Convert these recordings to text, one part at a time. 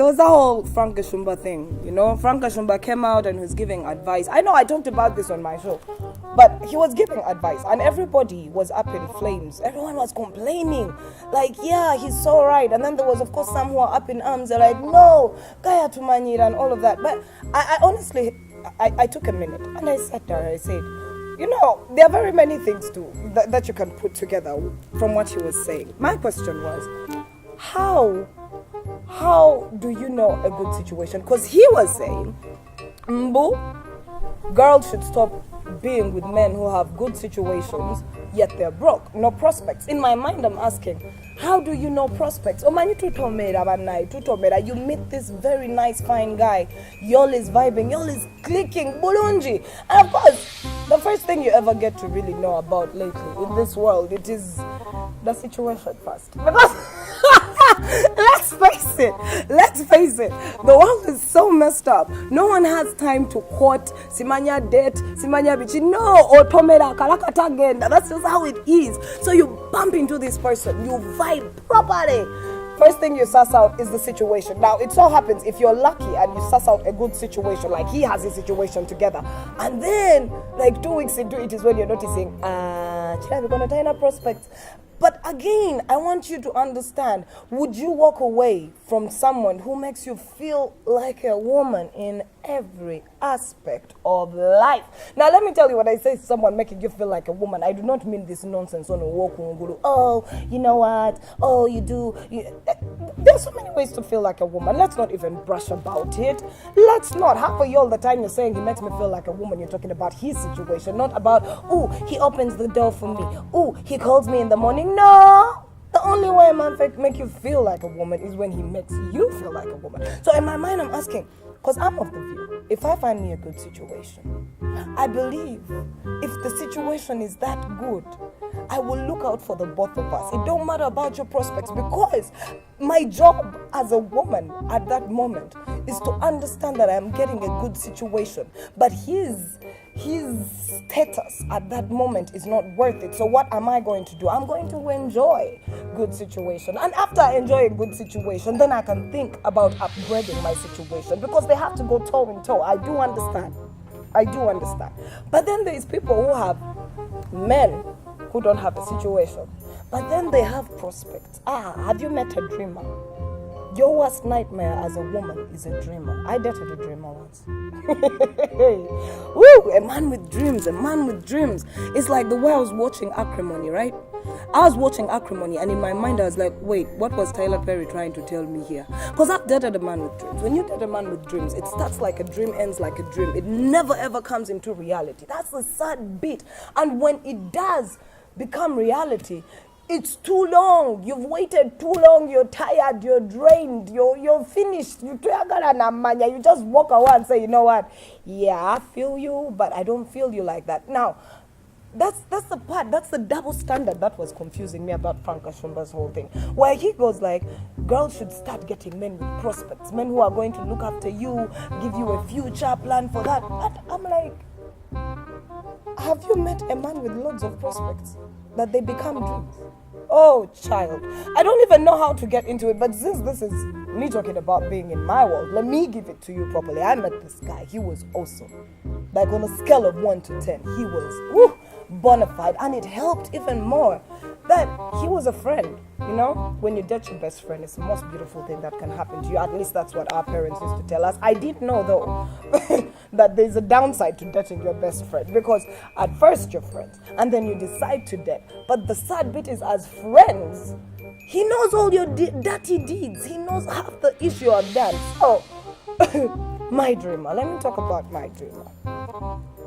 was that whole Frank Kashumba thing, you know. Frank Kashumba came out and was giving advice. I know I talked about this on my show, but he was giving advice and everybody was up in flames. Everyone was complaining, like, yeah, he's so right. And then there was, of course, some who are up in arms. They're like, no, Kaya Tumanyira and all of that. But I honestly, I took a minute and I sat there and I said, you know, there are very many things too that you can put together from what he was saying. My question was, how do you know a good situation? Because he was saying, Mbu, girls should stop being with men who have good situations, yet they're broke, no prospects. In my mind, I'm asking, how do you know prospects? You meet this very nice, fine guy, y'all is vibing, y'all is clicking, bulunji. And of course, the first thing you ever get to really know about lately in this world, it is the situation first. Because let's face it, the world is so messed up. No one has time to court, simanya date, simanya bichi, no, or tomera kalakata agenda. That's just how it is. So you bump into this person, you vibe properly. First thing you suss out is the situation. Now, it so happens if you're lucky and you suss out a good situation, like he has his situation together, and then, like 2 weeks into it is when you're noticing, we're going to tie up prospects. But again, I want you to understand, would you walk away from someone who makes you feel like a woman in every aspect of life? Now, let me tell you, when I say someone making you feel like a woman, I do not mean this nonsense on a walk. Oh, you know what? Oh, you do. There's so many ways to feel like a woman. Let's not even brush about it. Let's not. Half of you all the time you're saying he makes me feel like a woman. You're talking about his situation, not about, oh, he opens the door for me. Oh, he calls me in the morning. No. The only way a man make you feel like a woman is when he makes you feel like a woman. So in my mind, I'm asking, because I'm of the view, if I find me a good situation, I believe if the situation is that good, I will look out for the both of us. It don't matter about your prospects, because my job as a woman at that moment is to understand that I'm getting a good situation, but his status at that moment is not worth it. So what am I going to do? I'm going to enjoy good situation, and after I enjoy a good situation, then I can think about upgrading my situation, because they have to go toe in toe. I do understand, but then there's people who have men who don't have a situation, but then they have prospects. Have you met a dreamer? Your worst nightmare as a woman is a dreamer. I dated a dreamer once. Woo! A man with dreams. It's like the way I was watching Acrimony, right? I was watching Acrimony, and in my mind I was like, wait, what was Tyler Perry trying to tell me here? Because I've dated a man with dreams. When you date a man with dreams, it starts like a dream, ends like a dream. It never ever comes into reality. That's the sad bit. And when it does become reality, it's too long. You've waited too long. You're tired. You're drained. You're finished. You just walk away and say, you know what? Yeah, I feel you, but I don't feel you like that. Now, that's the part. That's the double standard that was confusing me about Frank Kashumba's whole thing. Where he goes like, girls should start getting men with prospects, men who are going to look after you, give you a future plan for that. But I'm like, have you met a man with loads of prospects that they become dreams? Oh, child. I don't even know how to get into it, but since this is me talking about being in my world, let me give it to you properly. I met this guy. He was awesome. Like on a scale of 1 to 10, he was bona fide, and it helped even more that he was a friend. You know, when you date your best friend, it's the most beautiful thing that can happen to you. At least that's what our parents used to tell us. I didn't know though that there's a downside to dating your best friend, because at first you're friends and then you decide to date. But the sad bit is, as friends, he knows all your dirty deeds. He knows half the issue I've done. So, my dreamer. Let me talk about my dreamer.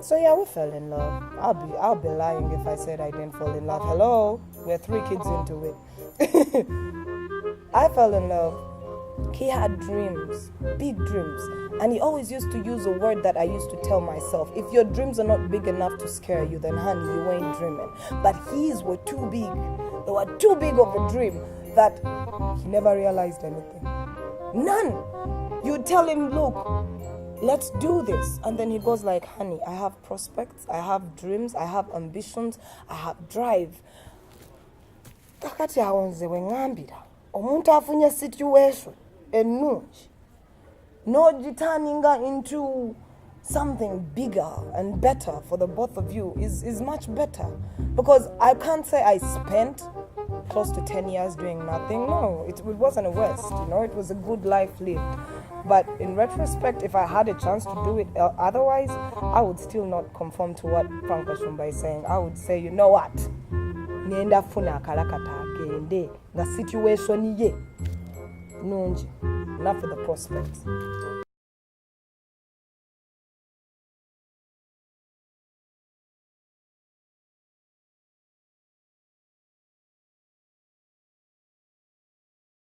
So yeah, we fell in love. I'll be lying if I said I didn't fall in love. Hello, we're 3 kids into it. I fell in love. He had dreams, big dreams, and he always used to use a word that I used to tell myself: if your dreams are not big enough to scare you, then honey, you ain't dreaming. But his were too big. They were too big of a dream that he never realized anything. None. You tell him, look, let's do this, and then he goes like, honey, I have prospects, I have dreams, I have ambitions, I have drive. Kakati awonze wengambira omuntu afunye situation enungi turning into something bigger and better for the both of you is much better. Because I can't say I spent close to 10 years doing nothing. No, it wasn't a waste, it was a good life lived. But in retrospect, if I had a chance to do it otherwise, I would still not conform to what Frank Kashumba is saying. I would say, you know what? Nienda funa kalakata agende. The situation ye. Nunji. Enough of the prospects.